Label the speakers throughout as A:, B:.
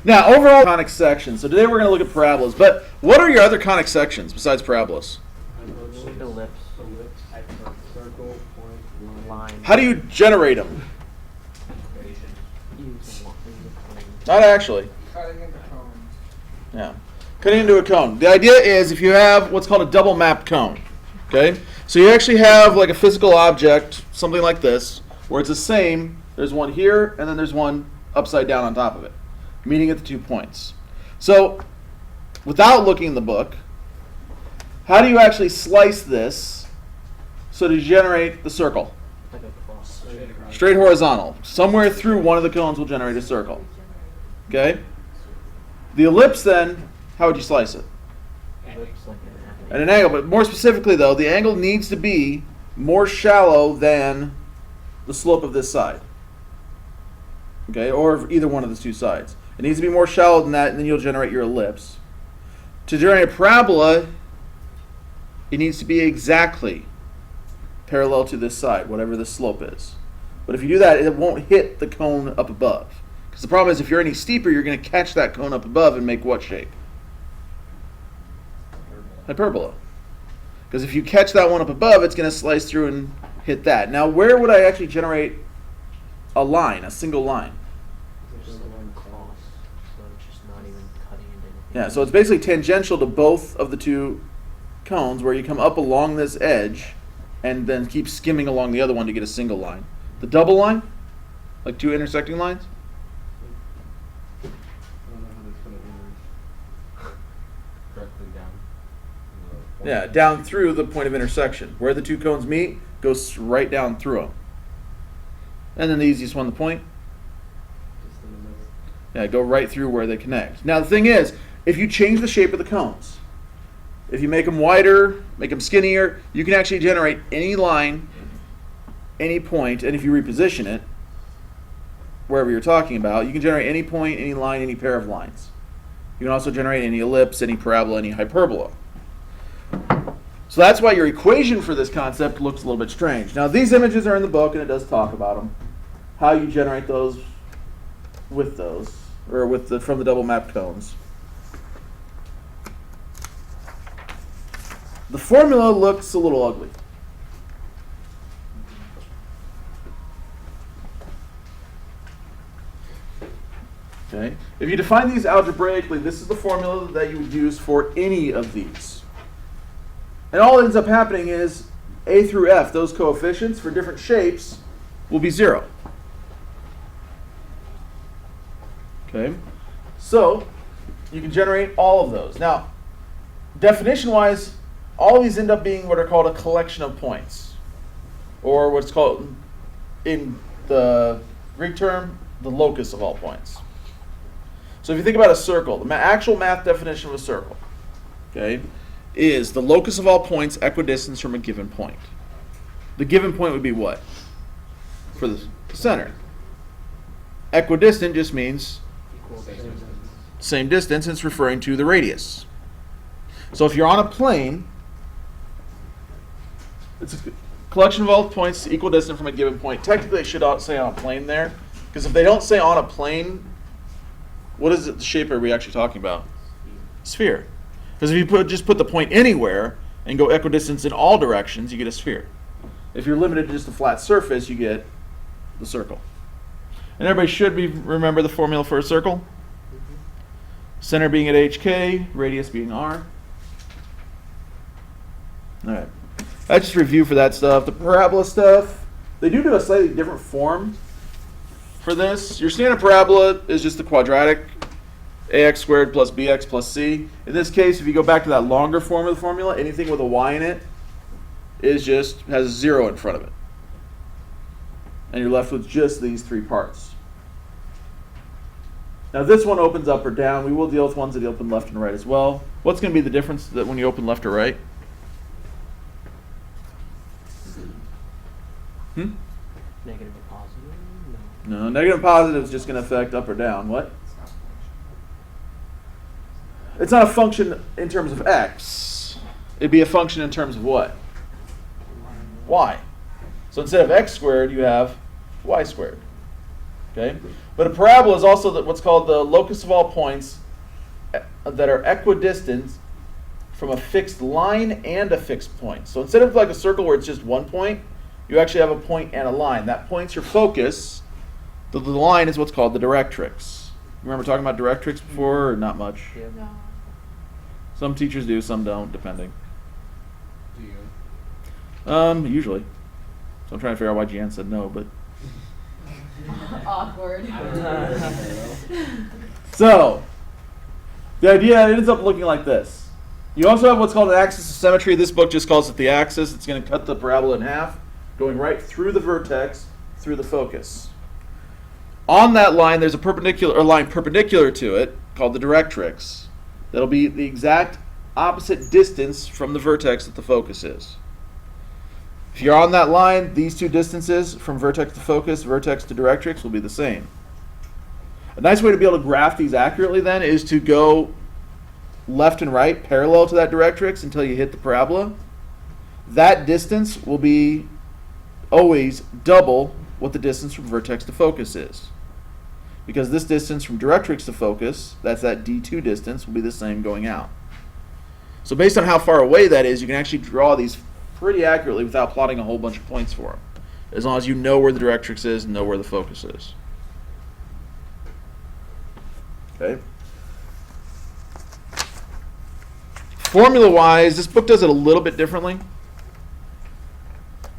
A: Now, overall conic sections. So today we're going to look at parabolas. But what are your other conic sections besides parabolas?
B: Ellipse, circle, point, line.
A: How do you generate them? Not actually.
C: Cutting into cones.
A: Yeah. Cutting into a cone. The idea is if you have what's called a double mapped cone. Okay? So you actually have like a physical object, something like this, where it's the same. There's one here, and then there's one upside down on top of it, meeting at the 2 points. So, without looking in the book, how do you actually slice this so to generate the circle?
B: Like a cross.
A: Straight horizontal. Somewhere through one of the cones will generate a circle. Okay? The ellipse then, how would you slice it?
B: Ellipse like
A: At an angle, but more specifically though, the angle needs to be more shallow than the slope of this side. Okay, or either one of the two sides. It needs to be more shallow than that, and then you'll generate your ellipse. To generate a parabola, it needs to be exactly parallel to this side, whatever the slope is. But if you do that, it won't hit the cone up above. Because the problem is, if you're any steeper, you're going to catch that cone up above and make what shape? Hyperbola. Because if you catch that one up above, it's going to slice through and hit that. Now, where would I actually generate a line, a single line?
B: just like a cross, so it's just not even cutting into anything.
A: Yeah, so it's basically tangential to both of the two cones, where you come up along this edge and then keep skimming along the other one to get a single line. The double line, like two intersecting lines.
D: I don't know how to put it directly down.
A: Yeah, down through the point of intersection. Where the two cones meet, goes right down through them. And then the easiest one, the point.
D: Just in the middle.
A: Yeah, go right through where they connect. Now the thing is, if you change the shape of the cones, if you make them wider, make them skinnier, you can actually generate any line, any point, and if you reposition it, wherever you're talking about, you can generate any point, any line, any pair of lines. You can also generate any ellipse, any parabola, any hyperbola. So that's why your equation for this concept looks a little bit strange. Now these images are in the book and it does talk about them. How you generate those with those, or with the, from the double mapped cones. The formula looks a little ugly. Okay. If you define these algebraically, this is the formula that you would use for any of these. And all that ends up happening is A through F, those coefficients for different shapes, will be 0. Okay? So, you can generate all of those. Now, definition-wise, all of these end up being what are called a collection of points. Or what's called, in the Greek term, the locus of all points. So if you think about a circle, the actual math definition of a circle, okay, is the locus of all points equidistant from a given point. The given point would be what? For the center. Equidistant just means same distance, and it's referring to the radius. So if you're on a plane, it's a collection of all points equidistant from a given point. Technically it should say on a plane there, because if they don't say on a plane, what is it, the shape are we actually talking about? Sphere. Because if you just put the point anywhere and go equidistance in all directions, you get a sphere. If you're limited to just a flat surface, you get the circle. And everybody should remember the formula for a circle. Center being at HK, radius being R. All right. That's just review for that stuff. The parabola stuff, they do a slightly different form for this. Your standard parabola is just the quadratic ax squared plus bx plus c. In this case, if you go back to that longer form of the formula, anything with a y in it has a 0 in front of it. And you're left with just these three parts. Now this one opens up or down. We will deal with ones that open left and right as well. What's going to be the difference that when you open left or right?
B: Negative or positive?
A: No, negative and positive is just going to affect up or down. What? It's not a function in terms of x. It'd be a function in terms of what? Y. So instead of x squared, you have y squared. Okay, but a parabola is also what's called the locus of all points that are equidistant from a fixed line and a fixed point. So instead of like a circle where it's just one point, you actually have a point and a line. That point's your focus. The line is what's called the directrix. Remember talking about directrix before, or not much?
B: Yeah.
C: No.
A: Some teachers do, some don't, depending.
D: Do you?
A: Usually. So I'm trying to figure out why Jan said no, but
C: Awkward.
A: so the idea ends up looking like this. You also have what's called an axis of symmetry. This book just calls it the axis. It's going to cut the parabola in half, going right through the vertex, through the focus. On that line, there's a line perpendicular to it called the directrix. That'll be the exact opposite distance from the vertex that the focus is. If you're on that line, these two distances from vertex to focus, vertex to directrix will be the same. A nice way to be able to graph these accurately then is to go left and right parallel to that directrix until you hit the parabola. That distance will be always double what the distance from vertex to focus is. Because this distance from directrix to focus, that's that D2 distance, will be the same going out. So based on how far away that is, you can actually draw these pretty accurately without plotting a whole bunch of points for them. As long as you know where the directrix is and know where the focus is. Okay. Formula-wise, this book does it a little bit differently.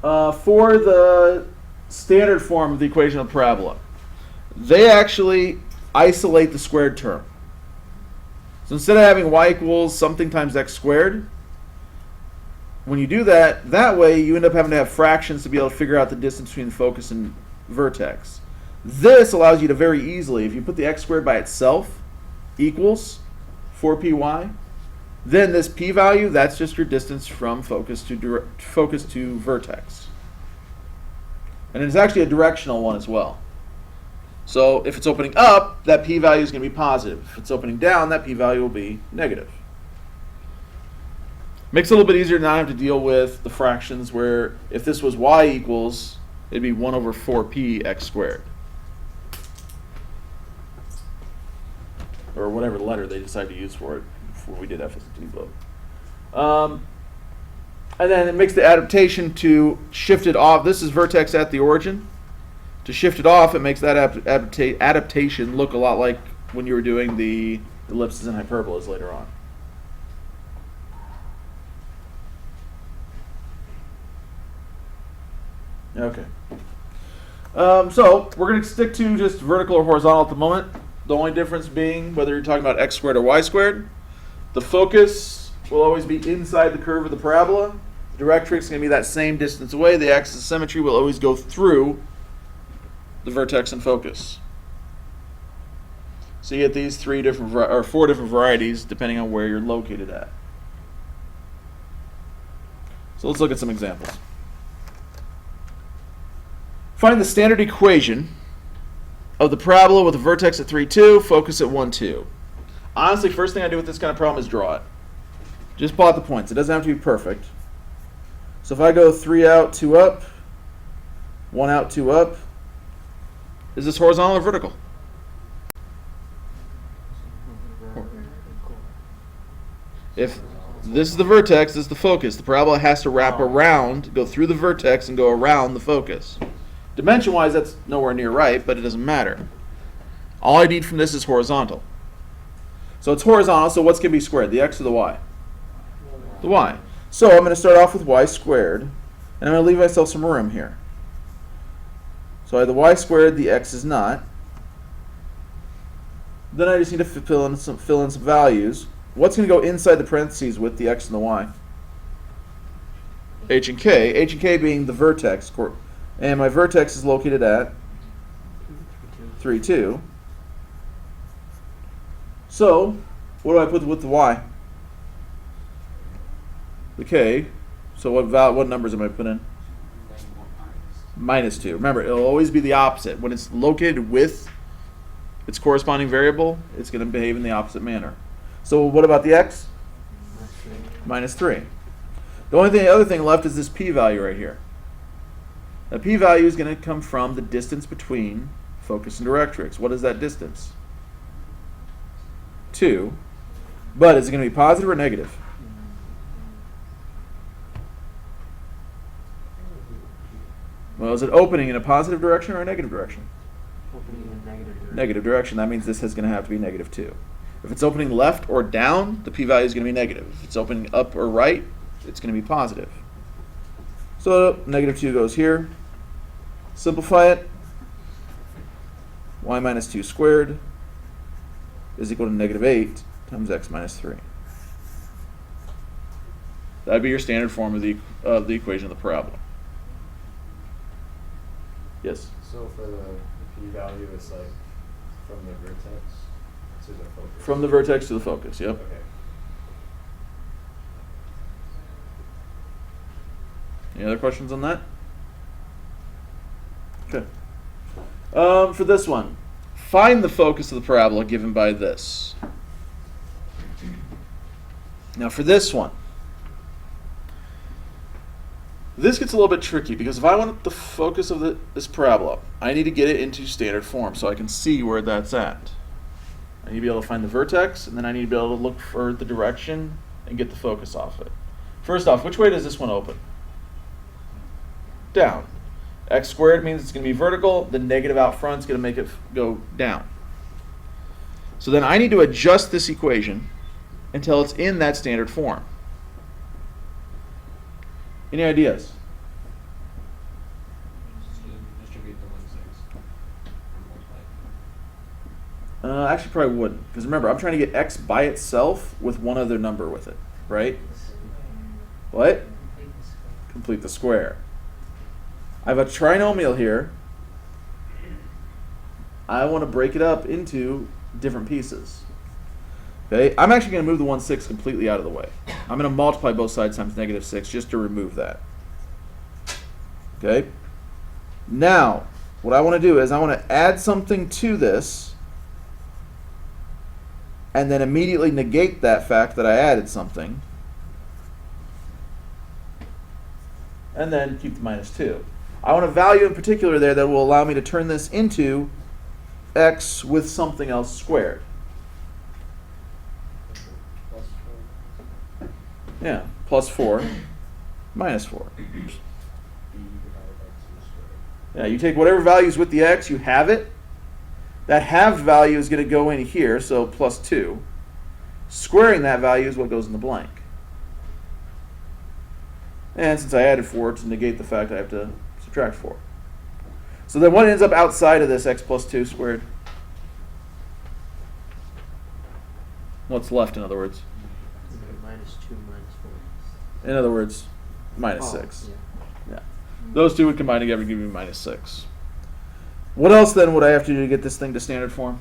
A: For the standard form of the equation of parabola, they actually isolate the squared term. So instead of having y equals something times x squared, when you do that, that way you end up having to have fractions to be able to figure out the distance between the focus and vertex. This allows you to very easily, if you put the x squared by itself equals 4py, then this p-value, that's just your distance from focus to vertex. And it's actually a directional one as well. So if it's opening up, that p-value is going to be positive. If it's opening down, that p-value will be negative. Makes it a little bit easier to not have to deal with the fractions where if this was y equals, it'd be 1 over 4p x squared. Or whatever letter they decide to use for it before we did FS&T book. And then it makes the adaptation to shift it off. This is vertex at the origin. To shift it off, it makes that adaptation look a lot like when you were doing the ellipses and hyperbolas later on. Okay. So we're going to stick to just vertical or horizontal at the moment. The only difference being whether you're talking about x squared or y squared. The focus will always be inside the curve of the parabola. The directrix is going to be that same distance away. The axis of symmetry will always go through the vertex and focus. So you get these 4 different varieties depending on where you're located at. So let's look at some examples. Find the standard equation of the parabola with a vertex at 3, 2, focus at 1, 2. Honestly, first thing I do with this kind of problem is draw it. Just plot the points. It doesn't have to be perfect. So if I go 3 out, 2 up, 1 out, 2 up, is this horizontal or vertical? If this is the vertex, this is the focus. The parabola has to wrap around, go through the vertex, and go around the focus. Dimension-wise, that's nowhere near right, but it doesn't matter. All I need from this is horizontal. So it's horizontal, so what's going to be squared, the x or the y? The y. So I'm going to start off with y squared, and I'm going to leave myself some room here. So I have the y squared, the x is not. Then I just need to fill in some values. What's going to go inside the parentheses with the x and the y? H and k. H and k being the vertex. And my vertex is located at 3, 2. So, what do I put with the y? The k. So what numbers am I putting in? -2. Remember, it'll always be the opposite. When it's located with its corresponding variable, it's going to behave in the opposite manner. So what about the x? -3. The other thing left is this p-value right here. The p-value is going to come from the distance between Focus and directrix. What is that distance? 2. But is it going to be positive or negative? Well, is it opening in a positive direction or a negative direction?
B: Opening in a negative direction.
A: Negative direction. That means this is going to have to be negative 2. If it's opening left or down, the p-value is going to be negative. If it's opening up or right, it's going to be positive. So negative 2 goes here. Simplify it. Y minus 2 squared is equal to negative 8 times x minus 3. That would be your standard form of the equation of the parabola. Yes?
C: So for the p-value, it's like from the vertex to the focus?
A: From the vertex to the focus, yep.
C: Okay.
A: Any other questions on that? Okay. For this one, find the focus of the parabola given by this. Now for this one, this gets a little bit tricky because if I want the focus of this parabola, I need to get it into standard form so I can see where that's at. I need to be able to find the vertex, and then I need to be able to look for the direction and get the focus off it. First off, which way does this one open? Down. X squared means it's going to be vertical. The negative out front is going to make it go down. So then I need to adjust this equation until it's in that standard form. Any ideas?
D: Distribute the 1/6.
A: Actually, probably wouldn't. Because remember, I'm trying to get x by itself with one other number with it, right? What? Complete the square. I have a trinomial here. I want to break it up into different pieces. Okay, I'm actually going to move the 1/6 completely out of the way. I'm going to multiply both sides times negative 6 just to remove that. Okay? Now, what I want to do is I want to add something to this and then immediately negate that fact that I added something. And then keep the minus 2. I want a value in particular there that will allow me to turn this into x with something else squared.
C: Plus 4.
A: Yeah, plus 4, minus 4.
C: B divided by 2 squared.
A: Yeah, you take whatever value is with the x, you have it. That halved value is going to go in here, so plus 2. Squaring that value is what goes in the blank. And since I added 4 to negate the fact I have to subtract 4. So then what ends up outside of this x plus 2 squared? What's left, in other words?
B: Minus 2 minus 4.
A: In other words, minus 6.
B: Yeah.
A: Yeah. Those two would combine together to give me minus 6. What else then would I have to do to get this thing to standard form?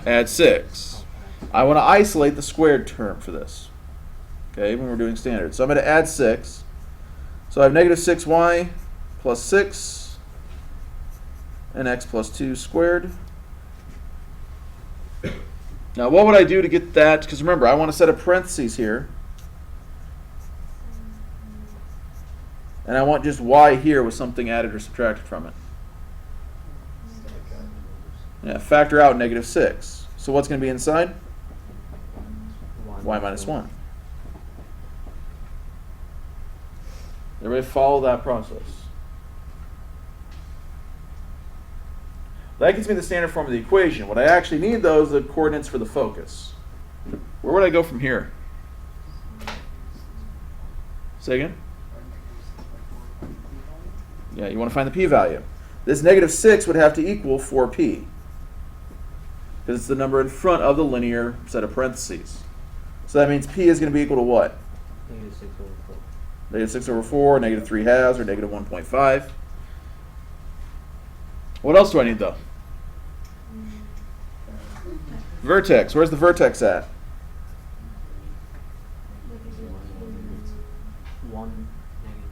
A: Add 6. I want to isolate the squared term for this. Okay, when we're doing standard. So I'm going to add 6. So I have negative 6y plus 6 and x plus 2 squared. Now what would I do to get that? Because remember, I want to set a parentheses here. And I want just y here with something added or subtracted from it. Yeah, factor out negative 6. So what's going to be inside? Y minus 1. Everybody follow that process. That gets me the standard form of the equation. What I actually need, though, is the coordinates for the focus. Where would I go from here? Say again? Yeah, you want to find the p-value. This negative 6 would have to equal 4p. Because it's the number in front of the linear set of parentheses. So that means p is going to be equal to what?
B: Negative 6 over 4.
A: Negative 6 over 4, negative 3 halves, or negative 1.5. What else do I need, though? Vertex. Where's the vertex at?
B: 1 negative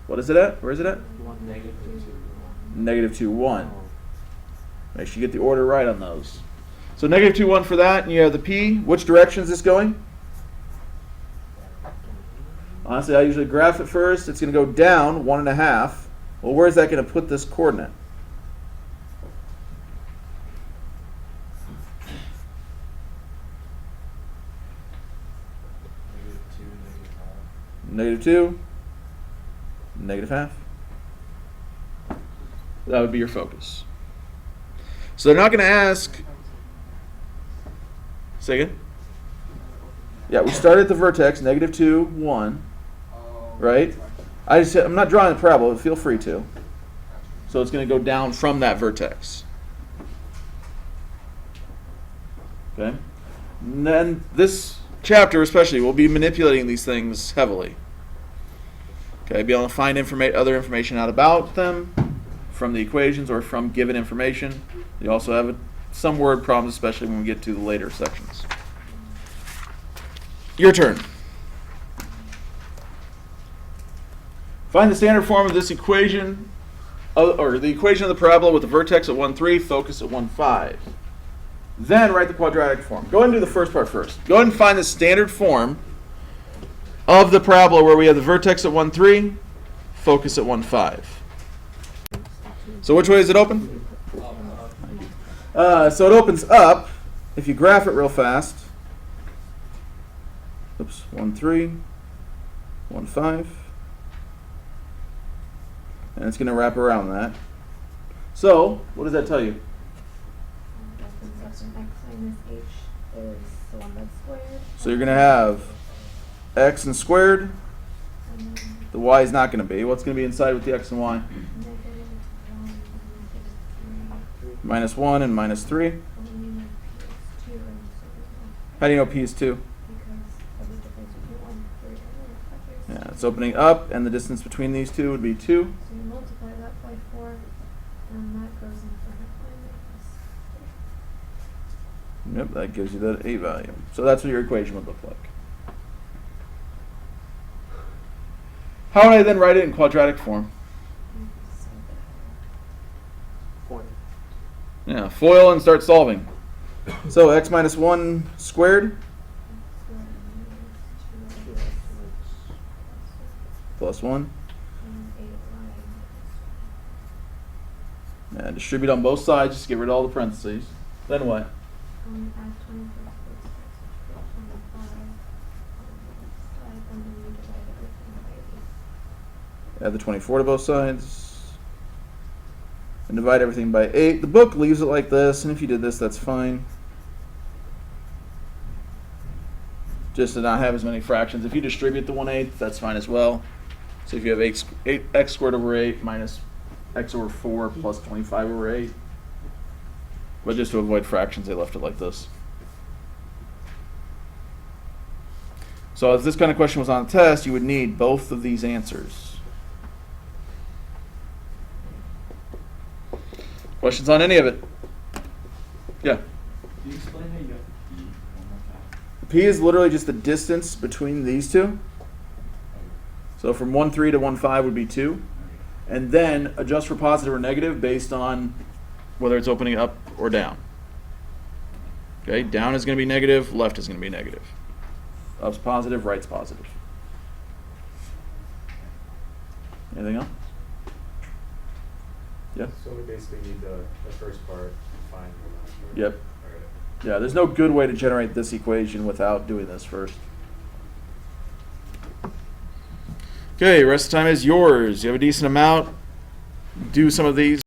A: What is it at? Where is it at?
B: 2. 1 negative 2.
A: Negative 2, 1. Make sure you get the order right on those. So negative 2, 1 for that, and you have the p. Which direction is this going? Honestly, I usually graph it first. It's going to go down 1.5. Well, where's that going to put this coordinate?
C: -2, -5.
A: -2, -0.5. That would be your focus. So they're not going to ask. Say again? Yeah, we start at the vertex, -2, 1. Right? I'm not drawing the parabola, feel free to. So it's going to go down from that vertex. Okay? And then this chapter especially will be manipulating these things heavily. Okay, be able to find other information out about them from the equations or from given information. You also have some word problems, especially when we get to the later sections. Your turn. Find the standard form of this equation, or the equation of the parabola with the vertex at 1,3, focus at 1,5. Then write the quadratic form. Go ahead and do the first part first. Go ahead and find the standard form of the parabola where we have the vertex at 1,3, focus at 1,5. So which way is it open? So it opens up. If you graph it real fast, oops, 1,3, 1,5. And it's going to wrap around that. So, what does that tell you?
E: X minus h is the one that's squared.
A: So you're going to have x and squared.
E: And then
A: The y is not going to be. What's going to be inside with the x and y?
E: -1 and -3.
A: -1 and -3.
E: And then you have p is 2 and so there's no,
A: How do you know p is 2?
E: because of the difference between 1, 3, and 5.
A: Yeah, it's opening up, and the distance between these two would be 2.
E: So you multiply that by 4, and that goes in front of minus 3.
A: Yep, that gives you that a value. So that's what your equation would look like. How would I then write it in quadratic form?
E: So
B: Point.
A: Yeah, FOIL and start solving. So x minus 1 squared plus 1. And distribute on both sides, just get rid of all the parentheses. Then what?
E: Add 24 to both sides, which is 25 side, and then you divide everything by 8.
A: Add the 24 to both sides. And divide everything by 8. The book leaves it like this, and if you did this, that's fine. Just to not have as many fractions. If you distribute the 1/8, that's fine as well. So if you have 8x squared over 8 minus x over 4 plus 25 over 8. But just to avoid fractions, they left it like this. So if this kind of question was on the test, you would need both of these answers. Questions on any of it? Yeah.
D: Can you explain how you got the P one more time?
A: P is literally just the distance between these two. So from 1,3 to 1,5 would be 2. And then adjust for positive or negative based on whether it's opening up or down. Okay, down is going to be negative, left is going to be negative. Up's positive, right's positive. Anything else? Yeah?
C: So we basically need the first part, find the last part.
A: Yep.
C: Alright.
A: Yeah, there's no good way to generate this equation without doing this first. Okay, rest of the time is yours. You have a decent amount. Do some of these.